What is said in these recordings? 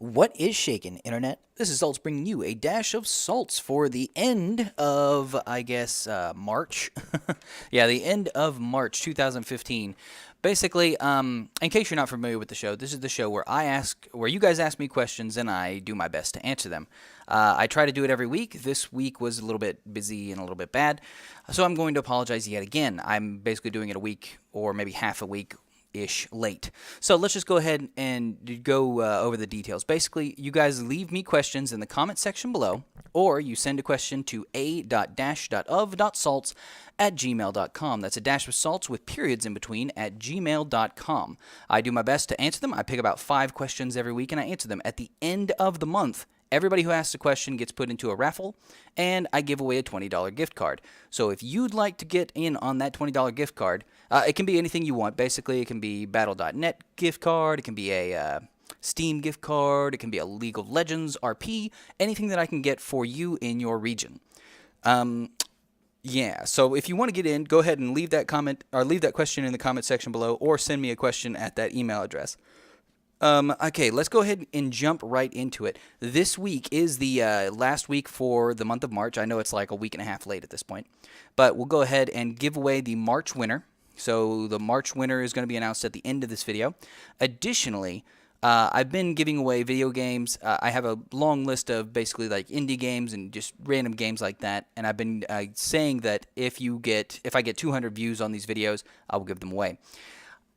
What is shaken, Internet? This is Salts bringing you a dash of salts for the end of, March. Yeah, the end of March 2015. Basically, in case you're not familiar with the show, this is the show where you guys ask me questions and I do my best to answer them. I try to do it every week. This week was a little bit busy and a little bit bad, so I'm going to apologize yet again. I'm basically doing it a week or maybe half a week ish late. So let's just go ahead and go over the details. Basically, you guys leave me questions in the comment section below, or you send a question to a.dash.of.salts@gmail.com. That's a dash of salts with periods in between at gmail.com. I do my best to answer them. I pick about 5 questions every week and I answer them. At the end of the month, everybody who asks a question gets put into a raffle, and I give away a $20 gift card. So if you'd like to get in on that $20 gift card, it can be anything you want. Basically, it can be Battle.net gift card, it can be a Steam gift card, it can be a League of Legends RP, anything that I can get for you in your region. Yeah, so if you want to get in, go ahead and leave that comment or leave that question in the comment section below, or send me a question at that email address. Okay, let's go ahead and jump right into it. This week is the last week for the month of March. I know it's like a week and a half late at this point, but we'll go ahead and give away the March winner. So the March winner is going to be announced at the end of this video. Additionally, I've been giving away video games. I have a long list of basically like indie games and just random games like that, and I've been saying that if I get 200 views on these videos, I will give them away.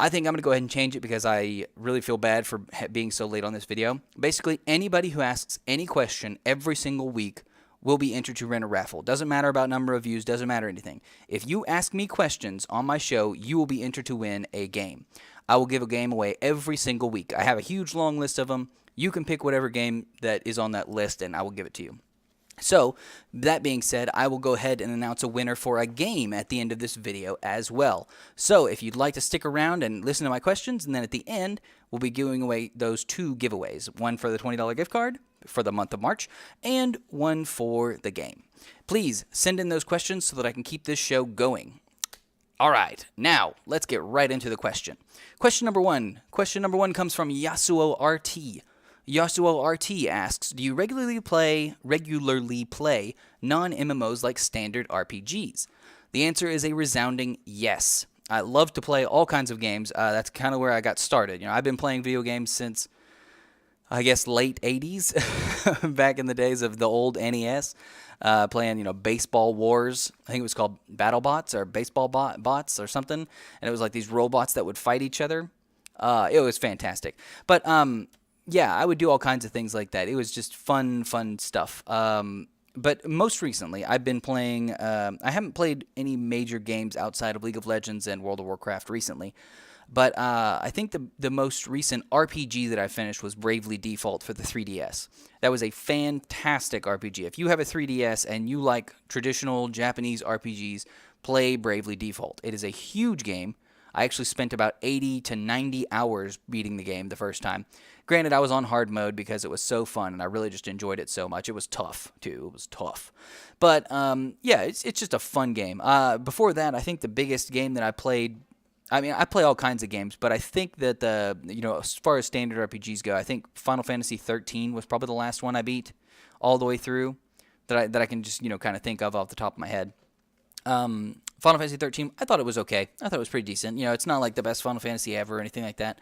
I think I'm going to go ahead and change it because I really feel bad for being so late on this video. Basically, anybody who asks any question every single week will be entered to win a raffle. Doesn't matter about number of views, doesn't matter anything. If you ask me questions on my show, you will be entered to win a game. I will give a game away every single week. I have a huge long list of them. You can pick whatever game that is on that list and I will give it to you. So, that being said, I will go ahead and announce a winner for a game at the end of this video as well. So, if you'd like to stick around and listen to my questions, and then at the end, we'll be giving away those 2 giveaways. One for the $20 gift card for the month of March, and one for the game. Please send in those questions so that I can keep this show going. Alright, now, let's get right into the question. Question number 1. Question number 1 comes from Yasuo RT. Yasuo RT asks, do you regularly play non-MMOs like standard RPGs? The answer is a resounding yes. I love to play all kinds of games. That's kind of where I got started. I've been playing video games since, I guess, late 80s, back in the days of the old NES, playing, Baseball Wars. I think it was called BattleBots or Baseball Bots or something, and it was like these robots that would fight each other. It was fantastic. But, yeah, I would do all kinds of things like that. It was just fun stuff. But most recently, I've been playing. I haven't played any major games outside of League of Legends and World of Warcraft recently. But I think the most recent RPG that I finished was Bravely Default for the 3DS. That was a fantastic RPG. If you have a 3DS and you like traditional Japanese RPGs, play Bravely Default. It is a huge game. I actually spent about 80 to 90 hours beating the game the first time. Granted, I was on hard mode because it was so fun, and I really just enjoyed it so much. It was tough, too. It was tough. But, yeah, it's just a fun game. Before that, I think the biggest game that I played... I mean, I play all kinds of games, but I think that as far as standard RPGs go, I think Final Fantasy 13 was probably the last one I beat all the way through that I can just, kind of think of off the top of my head. Final Fantasy 13, I thought it was okay. I thought it was pretty decent. It's not like the best Final Fantasy ever or anything like that.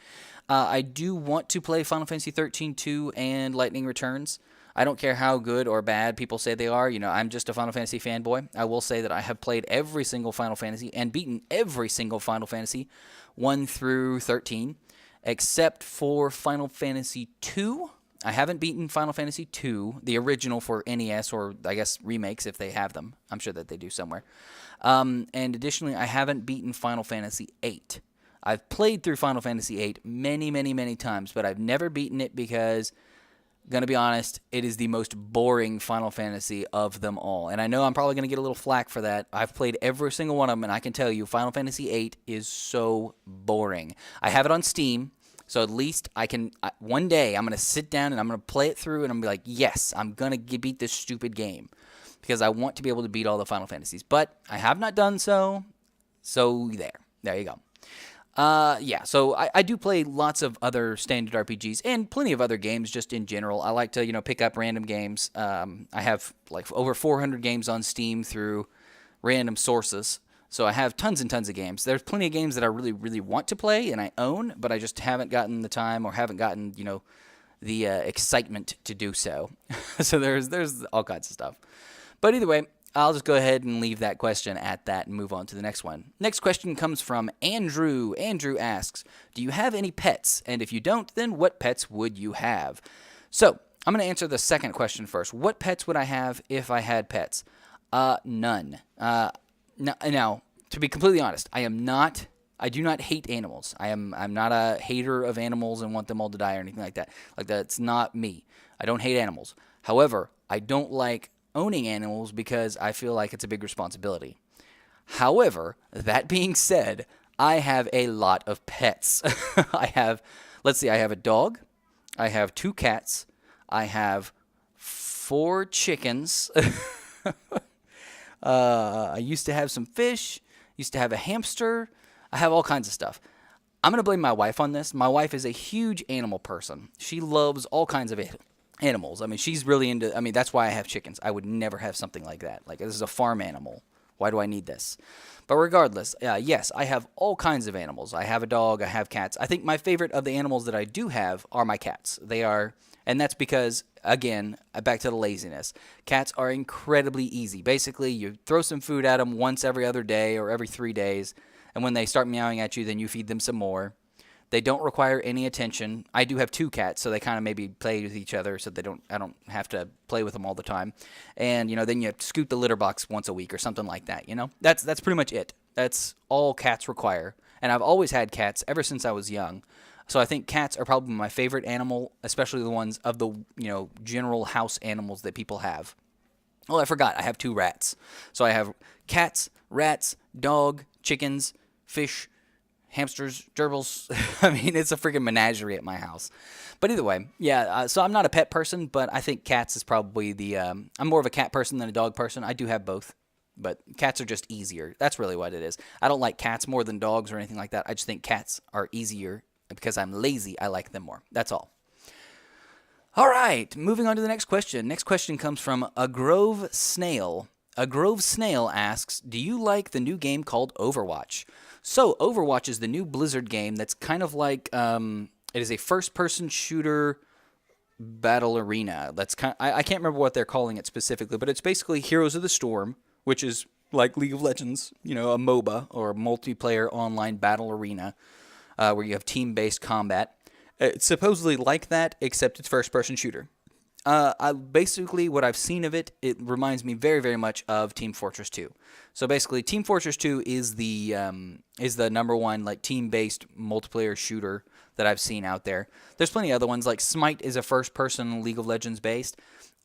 I do want to play Final Fantasy 13 2 and Lightning Returns. I don't care how good or bad people say they are. I'm just a Final Fantasy fanboy. I will say that I have played every single Final Fantasy and beaten every single Final Fantasy 1 through 13, except for Final Fantasy 2. I haven't beaten Final Fantasy 2, the original for NES, or I guess remakes if they have them. I'm sure that they do somewhere. And additionally, I haven't beaten Final Fantasy 8. I've played through Final Fantasy 8 many, many, many times, but I've never beaten it because, gonna be honest, it is the most boring Final Fantasy of them all. And I know I'm probably gonna get a little flack for that. I've played every single one of them, and I can tell you, Final Fantasy 8 is so boring. I have it on Steam. So at least one day I'm going to sit down and I'm going to play it through and I'm going to be like, yes, I'm going to beat this stupid game. Because I want to be able to beat all the Final Fantasies. But I have not done so. So there you go. Yeah, so I do play lots of other standard RPGs and plenty of other games just in general. I like to, pick up random games. I have like over 400 games on Steam through random sources. So I have tons and tons of games. There's plenty of games that I really, really want to play and I own, but I just haven't gotten the time or haven't gotten, the excitement to do so. So there's all kinds of stuff. But either way, I'll just go ahead and leave that question at that and move on to the next one. Next question comes from Andrew. Andrew asks, do you have any pets? And if you don't, then what pets would you have? So I'm going to answer the second question first. What pets would I have if I had pets? None. Now, to be completely honest, I do not hate animals. I'm not a hater of animals and want them all to die or anything like that. Like, that's not me. I don't hate animals. However, I don't like owning animals because I feel like it's a big responsibility. However, that being said, I have a lot of pets. I have a dog, I have 2 cats, I have 4 chickens. I used to have some fish, used to have a hamster. I have all kinds of stuff. I'm going to blame my wife on this. My wife is a huge animal person. She loves all kinds of animals. I mean, she's really into, that's why I have chickens. I would never have something like that. Like, this is a farm animal. Why do I need this? But regardless, yes, I have all kinds of animals. I have a dog. I have cats. I think my favorite of the animals that I do have are my cats. And that's because, again, back to the laziness. Cats are incredibly easy. Basically, you throw some food at them once every other day or every 3 days, and when they start meowing at you, then you feed them some more. They don't require any attention. I do have 2 cats, so they kind of maybe play with each other, so I don't have to play with them all the time. And then you scoot the litter box once a week or something like that. That's pretty much it. That's all cats require. And I've always had cats ever since I was young. So I think cats are probably my favorite animal, especially the ones of the general house animals that people have. Oh, I forgot. I have 2 rats. So I have cats, rats, dog, chickens, fish, hamsters, gerbils. It's a freaking menagerie at my house. But either way, yeah, so I'm not a pet person, but I think cats is probably I'm more of a cat person than a dog person. I do have both, but cats are just easier. That's really what it is. I don't like cats more than dogs or anything like that. I just think cats are easier because I'm lazy. I like them more. That's all. All right, moving on to the next question. Next question comes from A Grove Snail. A Grove Snail asks, do you like the new game called Overwatch? So, Overwatch is the new Blizzard game that's kind of like, it is a first-person shooter battle arena. I can't remember what they're calling it specifically, but it's basically Heroes of the Storm, which is like League of Legends, a MOBA or a multiplayer online battle arena where you have team-based combat. It's supposedly like that, except it's first-person shooter. Basically, what I've seen of it, it reminds me very, very much of Team Fortress 2. So basically, Team Fortress 2 is the number one like team-based multiplayer shooter that I've seen out there. There's plenty of other ones, like Smite is a first-person League of Legends based.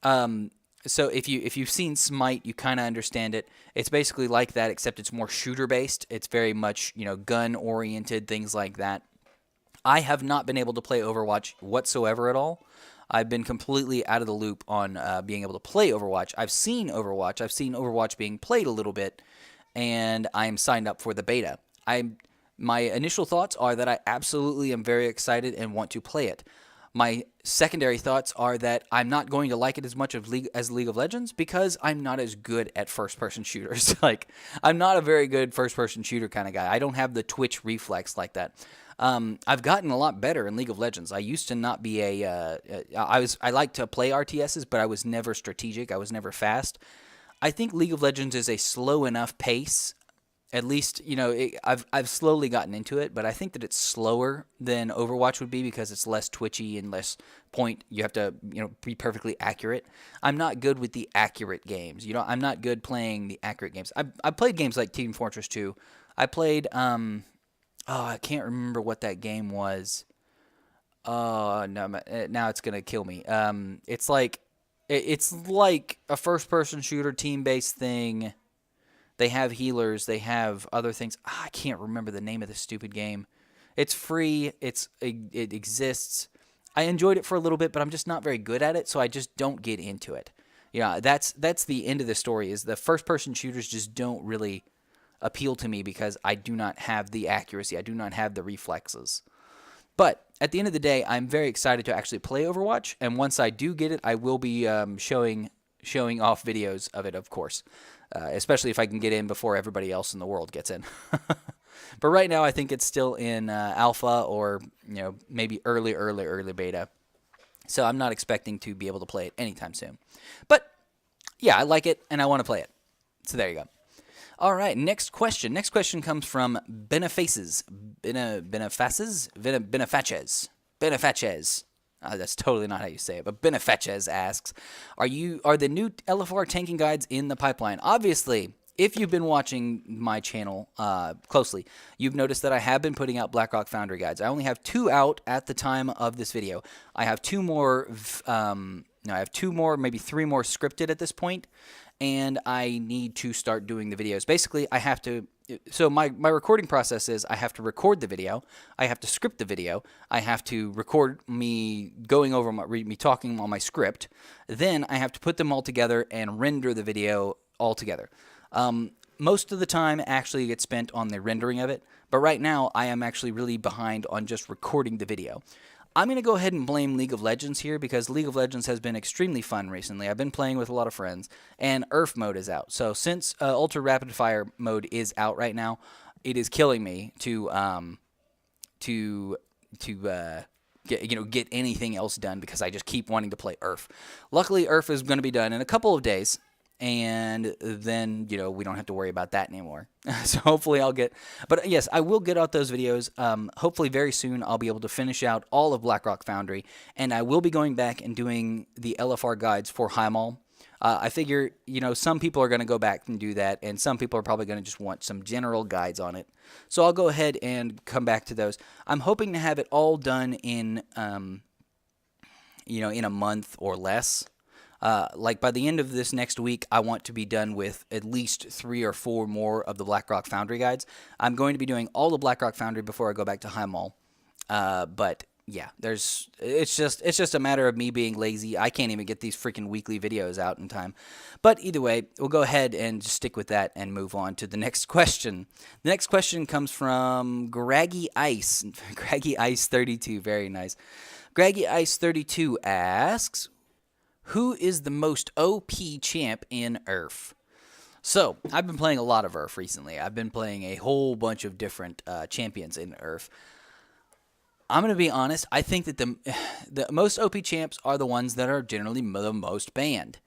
So if you've seen Smite, you kind of understand it. It's basically like that, except it's more shooter-based. It's very much gun-oriented, things like that. I have not been able to play Overwatch whatsoever at all. I've been completely out of the loop on being able to play Overwatch. I've seen Overwatch. I've seen Overwatch being played a little bit, and I'm signed up for the beta. My initial thoughts are that I absolutely am very excited and want to play it. My secondary thoughts are that I'm not going to like it as much as League of Legends because I'm not as good at first-person shooters. I'm not a very good first-person shooter kind of guy. I don't have the twitch reflex like that. I've gotten a lot better in League of Legends. I used to not be I like to play RTSs, but I was never strategic. I was never fast. I think League of Legends is a slow enough pace. At least, I've slowly gotten into it, but I think that it's slower than Overwatch would be because it's less twitchy and less point. You have to, be perfectly accurate. I'm not good with the accurate games. I'm not good playing the accurate games. I played games like Team Fortress 2. I played, I can't remember what that game was. Oh, no, now it's going to kill me. It's like a first-person shooter team-based thing. They have healers. They have other things. I can't remember the name of this stupid game. It's free. It exists. I enjoyed it for a little bit, but I'm just not very good at it, so I just don't get into it. Yeah, that's the end of the story. Is the first-person shooters just don't really appeal to me because I do not have the accuracy. I do not have the reflexes. But at the end of the day, I'm very excited to actually play Overwatch. And once I do get it, I will be showing off videos of it, of course. Especially if I can get in before everybody else in the world gets in. But right now, I think it's still in alpha or maybe early beta. So I'm not expecting to be able to play it anytime soon. But yeah, I like it and I want to play it. So there you go. All right, next question. Next question comes from Benefaces. Benefaces. That's totally not how you say it, but Benefaces asks, are the new LFR tanking guides in the pipeline? Obviously, if you've been watching my channel closely, you've noticed that I have been putting out Blackrock Foundry guides. I only have 2 out at the time of this video. I have 2 more, maybe 3 more scripted at this point, and I need to start doing the videos. Basically, I have to. So my recording process is I have to record the video, I have to script the video, I have to record me going over me talking on my script, then I have to put them all together and render the video all together. Most of the time actually gets spent on the rendering of it, but right now I am actually really behind on just recording the video. I'm going to go ahead and blame League of Legends here because League of Legends has been extremely fun recently. I've been playing with a lot of friends, and URF mode is out. So since Ultra Rapid Fire mode is out right now, it is killing me to get anything else done because I just keep wanting to play URF. Luckily, URF is going to be done in a couple of days. And then, we don't have to worry about that anymore. So hopefully but yes, I will get out those videos. Hopefully very soon I'll be able to finish out all of Blackrock Foundry. And I will be going back and doing the LFR guides for Highmall. I figure, some people are going to go back and do that. And some people are probably going to just want some general guides on it. So I'll go ahead and come back to those. I'm hoping to have it all done in, in a month or less. Like by the end of this next week, I want to be done with at least 3 or 4 more of the Blackrock Foundry guides. I'm going to be doing all the Blackrock Foundry before I go back to Highmall. But yeah, it's just a matter of me being lazy. I can't even get these freaking weekly videos out in time. But either way, we'll go ahead and just stick with that and move on to the next question. The next question comes from Graggy Ice. Graggy Ice 32, very nice. Graggy Ice 32 asks, who is the most OP champ in URF? So, I've been playing a lot of URF recently. I've been playing a whole bunch of different champions in URF. I'm going to be honest, I think that the most OP champs are the ones that are generally the most banned.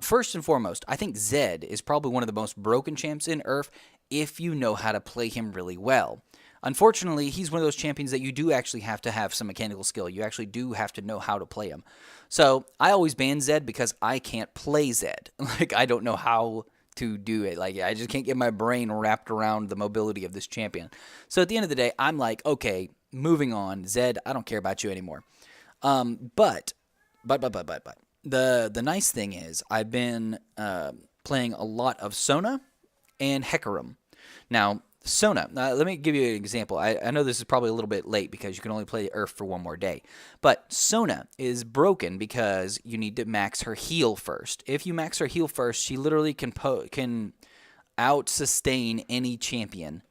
First and foremost, I think Zed is probably one of the most broken champs in URF if you know how to play him really well. Unfortunately, he's one of those champions that you do actually have to have some mechanical skill. You actually do have to know how to play him. So, I always ban Zed because I can't play Zed. I don't know how to do it. I just can't get my brain wrapped around the mobility of this champion. So, at the end of the day, I'm like, okay, moving on. Zed, I don't care about you anymore. But, the nice thing is, I've been playing a lot of Sona and Hecarim. Now, Sona, let me give you an example. I know this is probably a little bit late because you can only play URF for 1 more day. But Sona is broken because you need to max her heal first. If you max her heal first, she literally can out-sustain any champion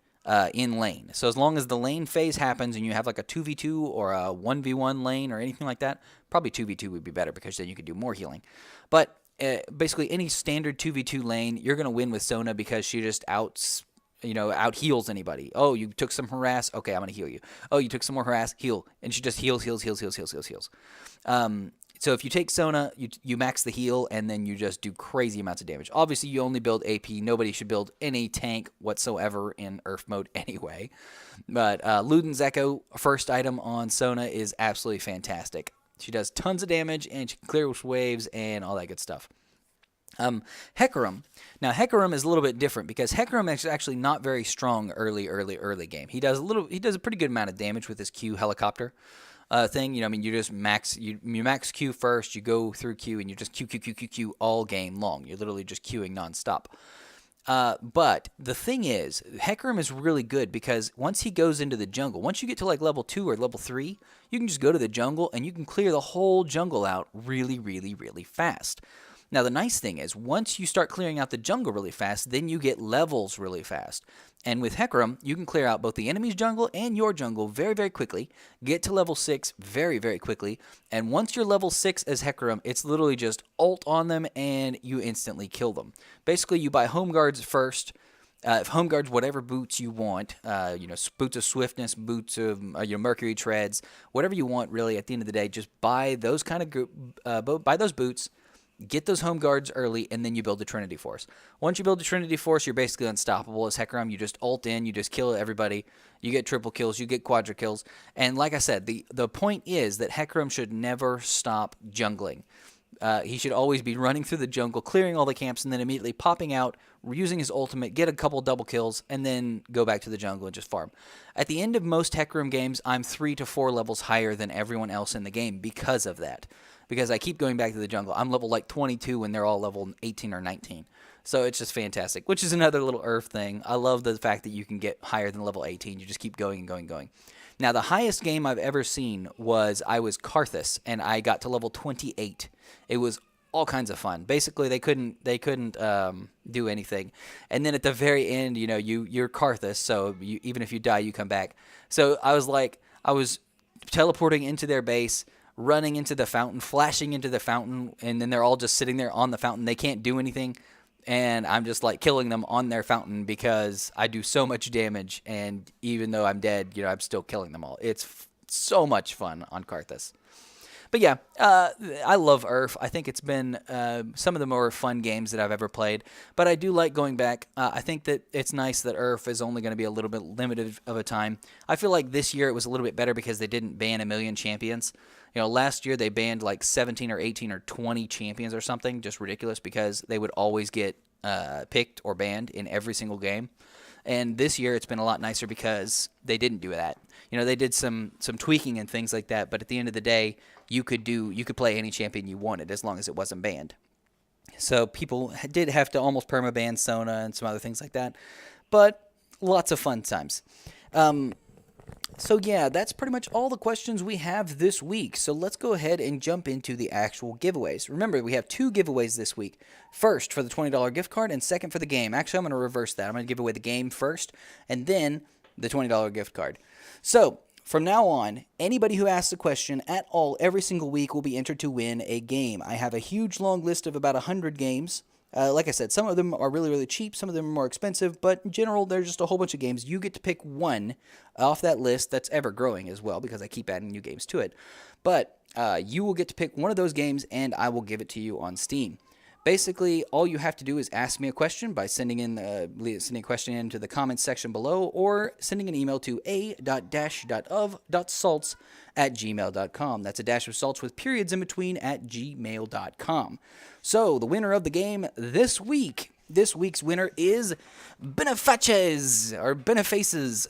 in lane. So as long as the lane phase happens and you have like a 2v2 or a 1v1 lane or anything like that, probably 2v2 would be better because then you could do more healing. But basically any standard 2v2 lane, you're going to win with Sona because she just out heals anybody. Oh, you took some harass. Okay, I'm going to heal you. Oh, you took some more harass. Heal. And she just heals. So if you take Sona, you max the heal, and then you just do crazy amounts of damage. Obviously, you only build AP. Nobody should build any tank whatsoever in URF mode anyway. But Luden's Echo, first item on Sona, is absolutely fantastic. She does tons of damage, and she can clear waves and all that good stuff. Hecarim. Now, Hecarim is a little bit different because Hecarim is actually not very strong early game. He does a pretty good amount of damage with his Q helicopter thing. You just max Q first, you go through Q, and you just Q all game long. You're literally just queuing nonstop. But the thing is, Hecarim is really good because once he goes into the jungle, once you get to like level 2 or level 3, you can just go to the jungle and you can clear the whole jungle out really fast. Now, the nice thing is, once you start clearing out the jungle really fast, then you get levels really fast. And with Hecarim, you can clear out both the enemy's jungle and your jungle very, very quickly, get to level 6 very, very quickly, and once you're level 6 as Hecarim, it's literally just ult on them and you instantly kill them. Basically, you buy home guards first, home guards whatever boots you want, boots of swiftness, boots of Mercury treads, whatever you want really. At the end of the day, just buy those buy those boots, get those home guards early, and then you build the Trinity Force. Once you build the Trinity Force, you're basically unstoppable as Hecarim. You just ult in, you just kill everybody, you get triple kills, you get quadra kills, and like I said, the point is that Hecarim should never stop jungling. He should always be running through the jungle, clearing all the camps, and then immediately popping out, using his ultimate, get a couple double kills, and then go back to the jungle and just farm. At the end of most Hecarim games, I'm 3 to 4 levels higher than everyone else in the game because of that. Because I keep going back to the jungle. I'm level like 22 when they're all level 18 or 19. So it's just fantastic, which is another little Earth thing. I love the fact that you can get higher than level 18. You just keep going and going and going. Now, the highest game I've ever seen was I was Karthus, and I got to level 28. It was all kinds of fun. Basically, they couldn't do anything. And then at the very end, you're Karthus, so even if you die, you come back. So I was teleporting into their base, running into the fountain, flashing into the fountain, and then they're all just sitting there on the fountain. They can't do anything, and I'm just like killing them on their fountain because I do so much damage, and even though I'm dead, I'm still killing them all. It's so much fun on Karthus. But yeah, I love Earth. I think it's been some of the more fun games that I've ever played. But I do like going back. I think that it's nice that Earth is only going to be a little bit limited of a time. I feel like this year it was a little bit better because they didn't ban 1,000,000 champions. Last year they banned like 17 or 18 or 20 champions or something. Just ridiculous because they would always get picked or banned in every single game. And this year it's been a lot nicer because they didn't do that. They did some tweaking and things like that, but at the end of the day, you could play any champion you wanted as long as it wasn't banned. So people did have to almost permaban Sona and some other things like that, but lots of fun times. So yeah, that's pretty much all the questions we have this week. So let's go ahead and jump into the actual giveaways. Remember, we have 2 giveaways this week. First for the $20 gift card and second for the game. Actually, I'm going to reverse that. I'm going to give away the game first and then the $20 gift card. So from now on, anybody who asks a question at all every single week will be entered to win a game. I have a huge long list of about 100 games. Like I said, some of them are really, really cheap. Some of them are more expensive. But in general, there's just a whole bunch of games. You get to pick one off that list that's ever growing as well because I keep adding new games to it. But you will get to pick one of those games, and I will give it to you on Steam. Basically, all you have to do is ask me a question by sending a question into the comments section below or sending an email to a-dash.of.salts@gmail.com. That's a dash of salts with periods in between at gmail.com. So, the winner of the game this week's winner is Benefaces, or Benefaces.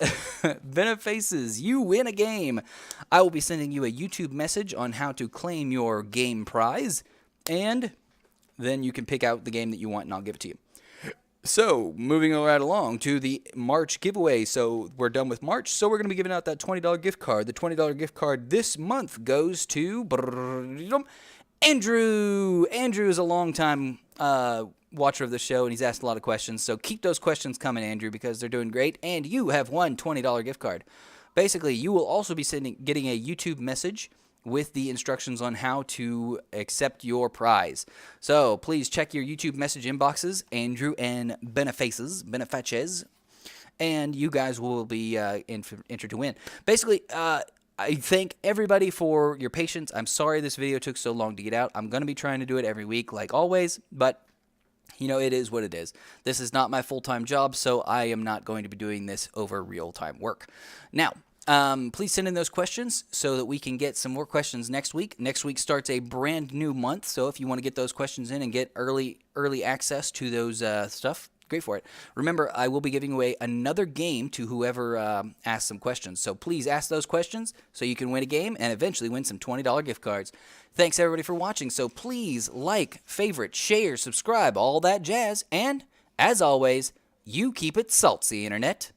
Benefaces, you win a game. I will be sending you a YouTube message on how to claim your game prize, and then you can pick out the game that you want, and I'll give it to you. So, moving right along to the March giveaway. So, we're done with March, so we're going to be giving out that $20 gift card. The $20 gift card this month goes to Andrew. Andrew is a long-time watcher of the show, and he's asked a lot of questions. So, keep those questions coming, Andrew, because they're doing great, and you have won $20 gift card. Basically, you will also be getting a YouTube message with the instructions on how to accept your prize. So please check your YouTube message inboxes, Andrew and Benefaces, and you guys will be entered to win. Basically, I thank everybody for your patience. I'm sorry this video took so long to get out. I'm going to be trying to do it every week like always, but it is what it is. This is not my full-time job, so I am not going to be doing this over real-time work. Now, please send in those questions so that we can get some more questions next week. Next week starts a brand new month, so if you want to get those questions in and get early access to those stuff, great for it. Remember, I will be giving away another game to whoever asks some questions. So please ask those questions so you can win a game and eventually win some $20 gift cards. Thanks, everybody, for watching. So please like, favorite, share, subscribe, all that jazz. And, as always, you keep it salty, Internet.